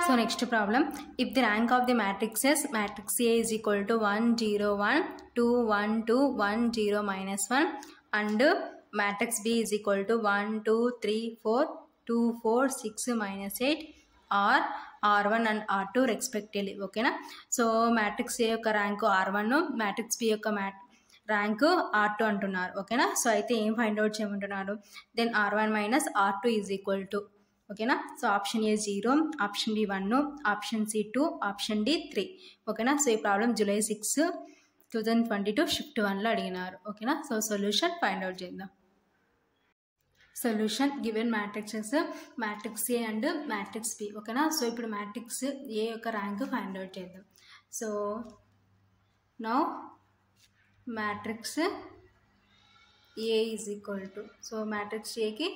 So next problem, if the rank of the matrices matrix A is equal to 1 0 1 2 1 2 1 0 minus 1 and matrix B is equal to 1 2 3 4 2 4 6 minus 8 or R1 and R2 respectively. Okay na? So matrix A యొక్క rank R1, matrix B యొక్క rank R2 అంటున్నారు. ఓకేనా? So అయితే ఏం find out చేయమంటున్నారు? Then R1 minus R2 is equal to, ఓకేనా? So option A 0, option B 1, option C 2, option D 3. ఓకేనా? So ఈ ప్రాబ్లం జూలై 6, 2022 షిఫ్ట్ 1లో అడిగినారు. ఓకేనా? సో సొల్యూషన్ ఫైండ్ అవుట్ చేద్దాం. Solution given matrices matrix A and matrix B. ఓకేనా? So ఇప్పుడు matrix A యొక్క ర్యాంక్ ఫైండ్ అవుట్ చేద్దాం. So now matrix A is equal to, so matrix ఏకి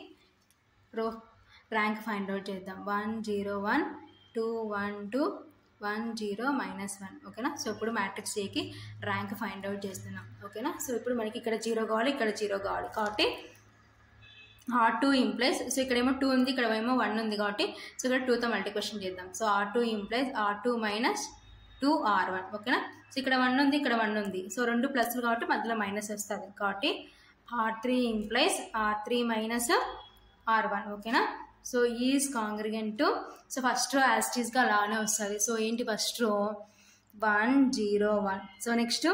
ర్యాంక్ ఫైండ్ అవుట్ చేద్దాం. 1 0 1 2 1 2 1 0 మైనస్ 1. ఓకేనా? So ఇప్పుడు matrix ఏకి ర్యాంక్ ఫైండ్ అవుట్ చేస్తున్నాం. ఓకేనా? సో ఇప్పుడు మనకి ఇక్కడ 0 కావాలి, ఇక్కడ 0 కావాలి కాబట్టి R2 ఇంప్లైస్, సో ఇక్కడేమో 2 ఉంది, ఇక్కడ ఏమో 1 ఉంది కాబట్టి సో ఇక్కడ 2తో మల్టిప్లికేషన్ చేద్దాం. So R2 implies R2 minus 2 R1. ఓకేనా? సో ఇక్కడ 1 ఉంది, ఇక్కడ 1 ఉంది, సో రెండు ప్లస్లు కాబట్టి మధ్యలో మైనస్ వస్తుంది కాబట్టి R3 implies R3 minus R1. ఓకేనా? So is congruent to, so first row యాస్టీస్గా అలానే వస్తుంది. సో ఏంటి first row 1 0 1. So next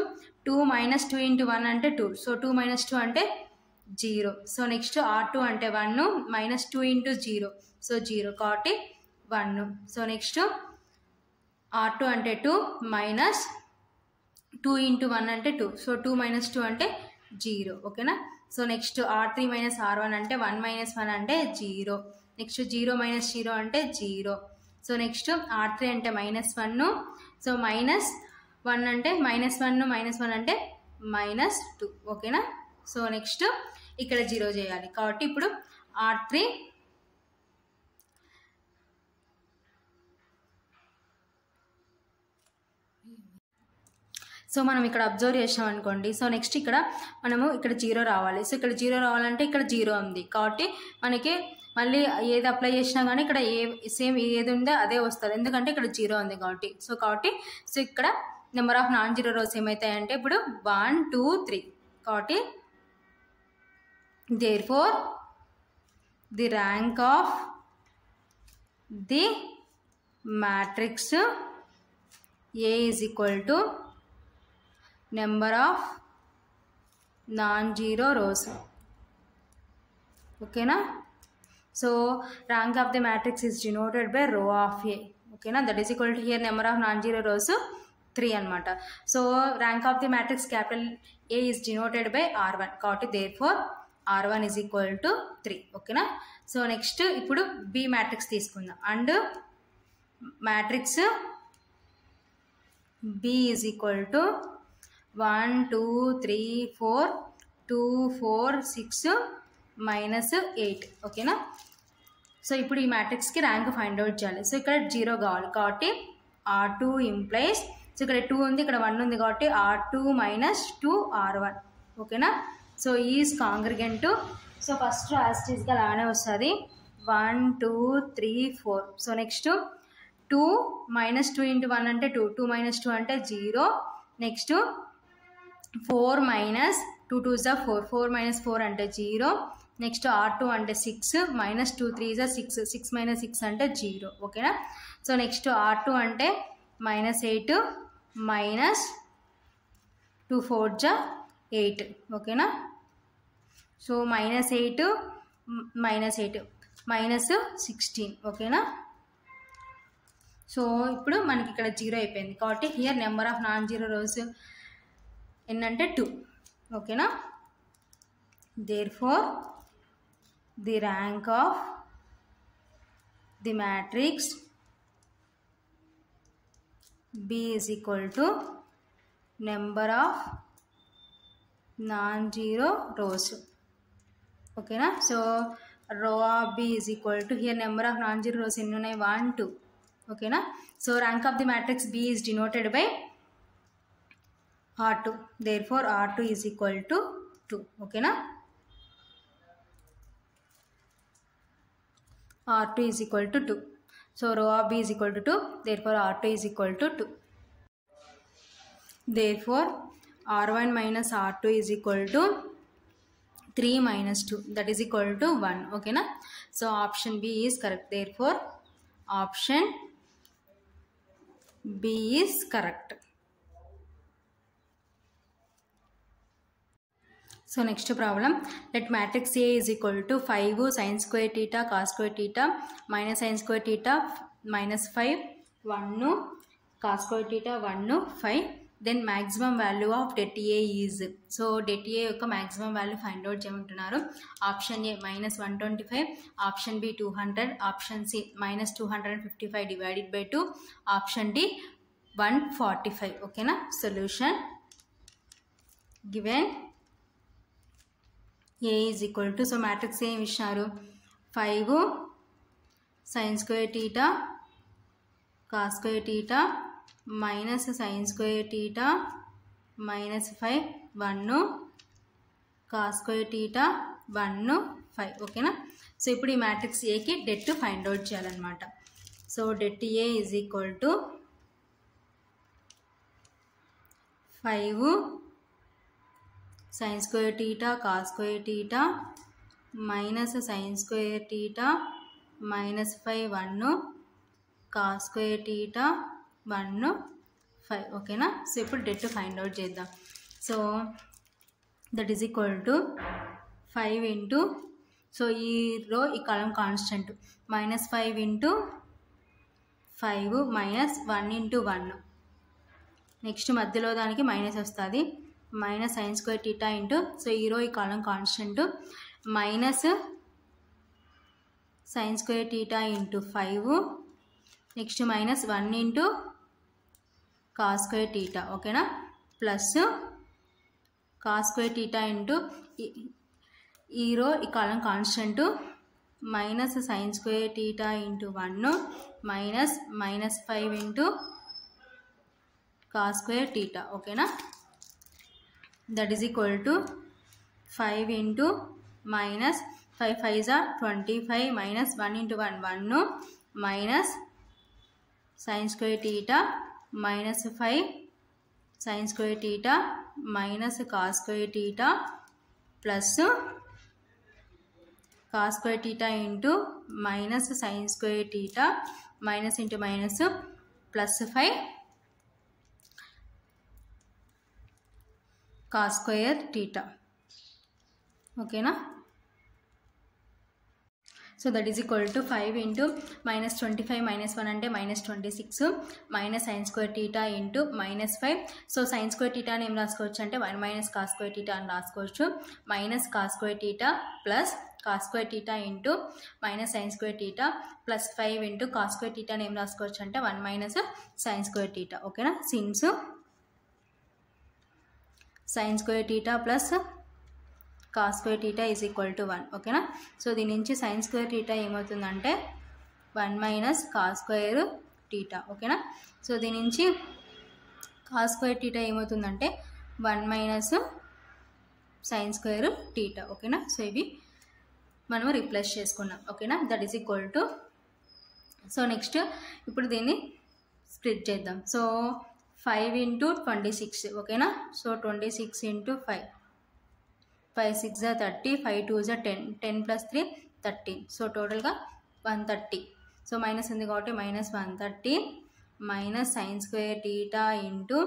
2 minus 2 into 1 అంటే 2, సో 2 మైనస్ 2 అంటే 0. సో నెక్స్ట్ R2 అంటే 1 మైనస్ 2 ఇంటూ 0, సో 0 కాబట్టి 1. సో నెక్స్ట్ R2 అంటే 2 మైనస్ 2 ఇంటూ 1 అంటే 2, సో 2 మైనస్ 2 అంటే 0. ఓకేనా? So next R3 minus R1 అంటే 1 మైనస్ 1 అంటే 0. నెక్స్ట్ 0 మైనస్ 0 అంటే 0. సో నెక్స్ట్ R3 అంటే మైనస్ 1, సో మైనస్ 1 అంటే మైనస్ 1 మైనస్ 1 అంటే మైనస్ 2. ఓకేనా? సో నెక్స్ట్ ఇక్కడ 0 చేయాలి కాబట్టి ఇప్పుడు R3 సో మనం ఇక్కడ అబ్జర్వ్ చేసాం అనుకోండి. సో నెక్స్ట్ ఇక్కడ మనము ఇక్కడ 0 రావాలి. సో ఇక్కడ 0 రావాలంటే ఇక్కడ 0 ఉంది కాబట్టి మనకి మళ్ళీ ఏది అప్లై చేసినా కానీ ఇక్కడ సేమ్ ఏది ఉందో అదే వస్తుంది, ఎందుకంటే ఇక్కడ 0 ఉంది కాబట్టి. సో ఇక్కడ number of non zero rows ఏమవుతాయంటే ఇప్పుడు 1 2 3 కాబట్టి therefore the rank of the matrix A is equal to number of non-zero rows. Okay na? So rank of the matrix is denoted by row of A. Okay na? That is equal to here number of non-zero rows 3 anamata. So rank of the matrix capital A is denoted by R1 కాబట్టి therefore R1 is equal to 3. Okay na? So next ఇప్పుడు B matrix తీసుకుందాం. And matrix B is equal to 1 2 3 4 2 4 6 minus 8. ఓకేనా? So ఇప్పుడు ఈ మ్యాట్రిక్స్కి rank find out చేయాలి. So ఇక్కడ 0 కావాలి కాబట్టి R2 ఇంప్లైస్, సో ఇక్కడ 2 ఉంది, ఇక్కడ 1 ఉంది కాబట్టి R2 మైనస్ 2 R1. ఓకేనా? So is congruent to, so first యాస్టీస్గా అలానే వస్తుంది 1 2 3 4. సో నెక్స్ట్ 2 మైనస్ 2 ఇంటూ 1 అంటే 2, 2 మైనస్ 2 అంటే 0. నెక్స్ట్ 4 మైనస్ 2 2 is 4, 4 మైనస్ 4 అంటే 0. నెక్స్ట్ R2 అంటే 6 మైనస్ 2 3 is 6, 6 మైనస్ 6 అంటే 0. ఓకేనా? సో నెక్స్ట్ R2 అంటే మైనస్ 8 మైనస్ 2 4 8. ఓకేనా? So minus 8 minus 8 minus 16. ఓకేనా? సో ఇప్పుడు మనకి ఇక్కడ 0 అయిపోయింది కాబట్టి here number of non zero rows ఎన్నంటే 2. ఓకేనా? therefore the rank of the matrix B is equal to number of non-zero rows. ఓకేనా? సో రో of B is equal to here number of non-zero rows ఎన్ని ఉన్నాయి 1 2. ఓకేనా? So rank of the matrix B is denoted by R2. therefore R2 is equal to 2. ఓకేనా? R2 is equal to 2. So rho of b is equal to 2. Therefore r2 is equal to 2. Therefore r1 minus r2 is equal to 3 minus 2, that is equal to 1. Okay na? So option B is correct. Therefore option B is correct. So next problem, let matrix A is equal to 5 sin square theta cos square theta minus sin square theta minus 5 1 cos square theta 1 5. Then maximum value of det A is, so det A యొక్క maximum value find out చేయమంటున్నారు. Option A -125, option B 200, option C -255 divided by 2, option D 145. ఓకేనా? Solution given A is equal to, so matrix A ఏమి ఇచ్చినారు, 5 sin square theta cos square theta minus sin square theta minus 5 1 cos square theta 1 5. ఓకేనా? So ఇప్పుడు ఈ matrix ఏకి debt find out చేయాలన్నమాట. So det A is equal to 5 sin square theta cos square theta minus sin square theta minus 5 1 cos square theta 1 5. ఓకేనా? So ఇప్పుడు debt find out చేద్దాం. So that is equal to 5 into, so ఈ రో ఈ column constant, -5 into 5 minus 1 into 1, next మధ్యలో దానికి minus వస్తుంది, minus sin square theta into, so ఈ రో ఈ column constant minus sin square theta into 5, next minus 1 into cos square theta. ఓకేనా? Plus cos square theta into ఈ రో ఈ column constant minus sin square theta into 1 minus -5 into cos square theta. ఓకేనా? That is equal to 5 into minus 5 5 25 minus 1 into 1 1 minus sin square theta minus 5 sin square theta minus cos square theta plus cos square theta into minus sin square theta minus into minus plus 5 cos square theta. Okay na? So that is equal to 5 into minus 25 minus 1 అంటే minus 26 minus sin square theta into minus 5. So sin square theta అని ఏం రాసుకోవచ్చు అంటే 1 minus cos square theta అని రాసుకోవచ్చు, minus cos square theta plus cos square theta into minus sin square theta plus 5 into cos square theta అని ఏం రాసుకోవచ్చు అంటే 1 minus sin square theta. ఓకేనా? Since sin square theta plus cos square theta is equal to 1. ఓకేనా? So దీని నుంచి sin square theta ఏమవుతుందంటే 1 minus cos square theta. ఓకేనా? సో దీని నుంచి cos square theta ఏమవుతుందంటే 1 minus sin square theta. ఓకేనా? సో ఇవి మనం రీప్లేస్ చేసుకున్నాం. ఓకేనా? That is equal to, so next ఇప్పుడు దీన్ని స్ప్లిట్ చేద్దాం. So 5 into 26. ఓకేనా? So 26 into 5, 5 6 30, 5 2 10, 10 plus 3 13. సో టోటల్గా 130. సో మైనస్ ఉంది కాబట్టి -130 minus sin square theta into,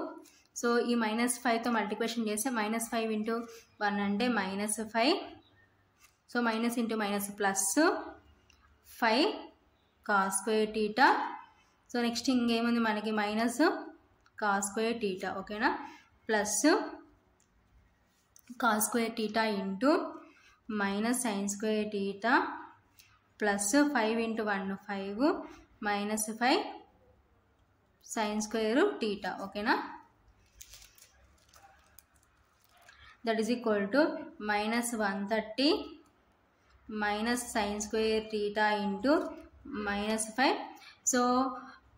so ఈ -5తో మల్టిప్లికేషన్ చేస్తే -5 ఇంటూ 1 అంటే -5, so minus into minus plus 5 cos square theta. So next ఇంకేముంది మనకి మైనస్ cos square theta. ఓకేనా? Plus cos square theta into minus sin square theta plus 5 into 1 5 minus 5 sin square theta. ఓకేనా? that is equal to minus 130 minus sin square theta into minus 5. So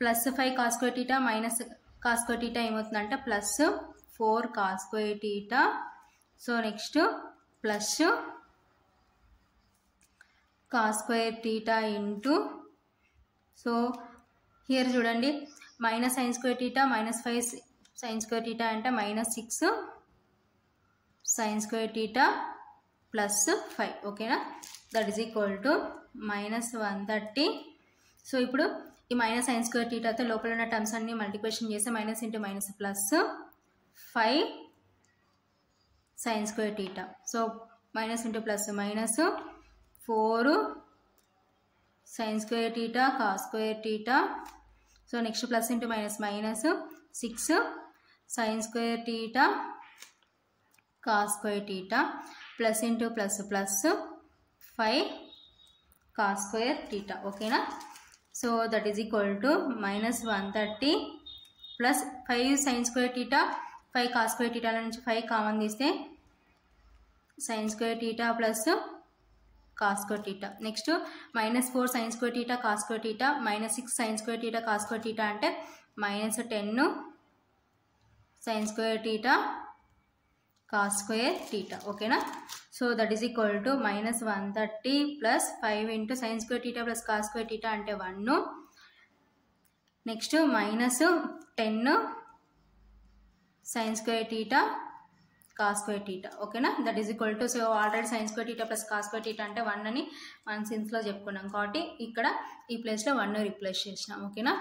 plus 5 cos square theta minus cos square theta ఏమవుతుందంటే plus 4 cos square theta. So next plus cos square theta into so here చూడండి minus sine square theta minus 5 sine square theta అంటే minus 6 sine square theta plus 5 ఓకేనా. That is equal to minus 130. So ఇప్పుడు ఈ minus sine square టీటాతో లోపల ఉన్న terms అన్ని multiplication చేస్తే minus into minus plus 5 sine square theta. So minus into plus minus 4 sine square theta cos square theta. So next plus into minus minus 6 sine square theta cos square theta plus into plus plus 5 cos square theta ఓకేనా. So that is equal to minus 130 plus 5 sine square theta 5 cos square టీటాల నుంచి 5 common తీస్తే sine square theta plus cos square theta. Next minus 4 sine square theta cos square theta minus 6 sine square theta cos square theta అంటే minus 10 sine square theta cos square theta ఓకేనా. So that is equal to minus 130 plus 5 into sine square theta plus cos square theta అంటే 1. Next minus 10 sine square theta cos square theta ఓకేనా. That is equal to so already sine square theta plus cos square theta అంటే 1 అని మనం సిన్స్లో చెప్పుకున్నాం కాబట్టి ఇక్కడ ఈ ప్లేస్లో 1 రిప్లేస్ చేసినాం ఓకేనా.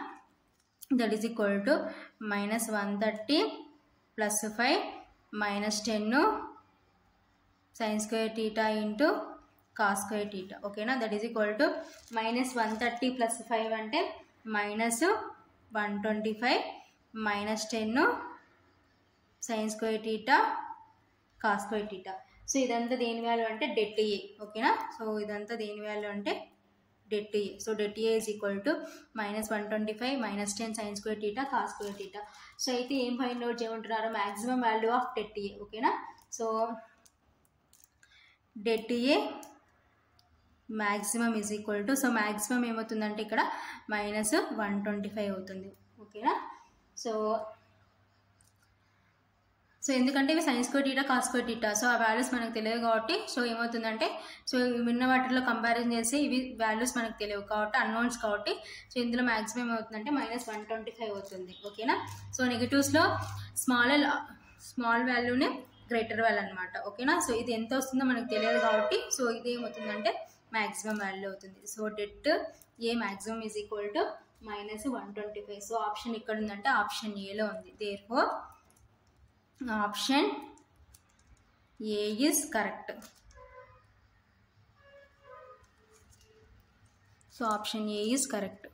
That is equal to minus 130 plus 5 minus 10 sine square theta into cos square theta ఓకేనా. That is equal to minus 130 plus 5 అంటే minus 125 minus 10 sine square theta cos square theta. So ఇదంతా దేని వాల్యూ అంటే det A ఓకేనా. So ఇదంతా దేని value అంటే det A. So det A is equal to minus 125 minus 10 sine square theta cos square theta. So అయితే ఏం find out చేయమంటున్నారు maximum value of det A ఓకేనా. So det A maximum is equal to so maximum ఏమవుతుందంటే ఇక్కడ minus 125 అవుతుంది ఓకేనా. So ఎందుకంటే ఇవి sine square theta cos square theta so ఆ వాల్యూస్ మనకు తెలియదు కాబట్టి సో ఏమవుతుందంటే సో విన్న వాటిలో కంపారిజన్ చేసి ఇవి వాల్యూస్ మనకు తెలియవు కాబట్టి అన్నోన్స్ కాబట్టి సో ఇందులో మ్యాక్సిమం ఏమవుతుందంటే మైనస్ 125 అవుతుంది ఓకేనా. సో నెగిటివ్స్లో స్మాల్ వాల్యూని గ్రేటర్ వాల్యూ అనమాట ఓకేనా. సో ఇది ఎంత వస్తుందో మనకు తెలియదు కాబట్టి సో ఇది ఏమవుతుందంటే మ్యాక్సిమం వాల్యూ అవుతుంది. So det A maximum is equal to minus 125. So option ఇక్కడ ఉందంటే ఆప్షన్ ఏలో ఉంది. Therefore option A is correct. So option A is correct.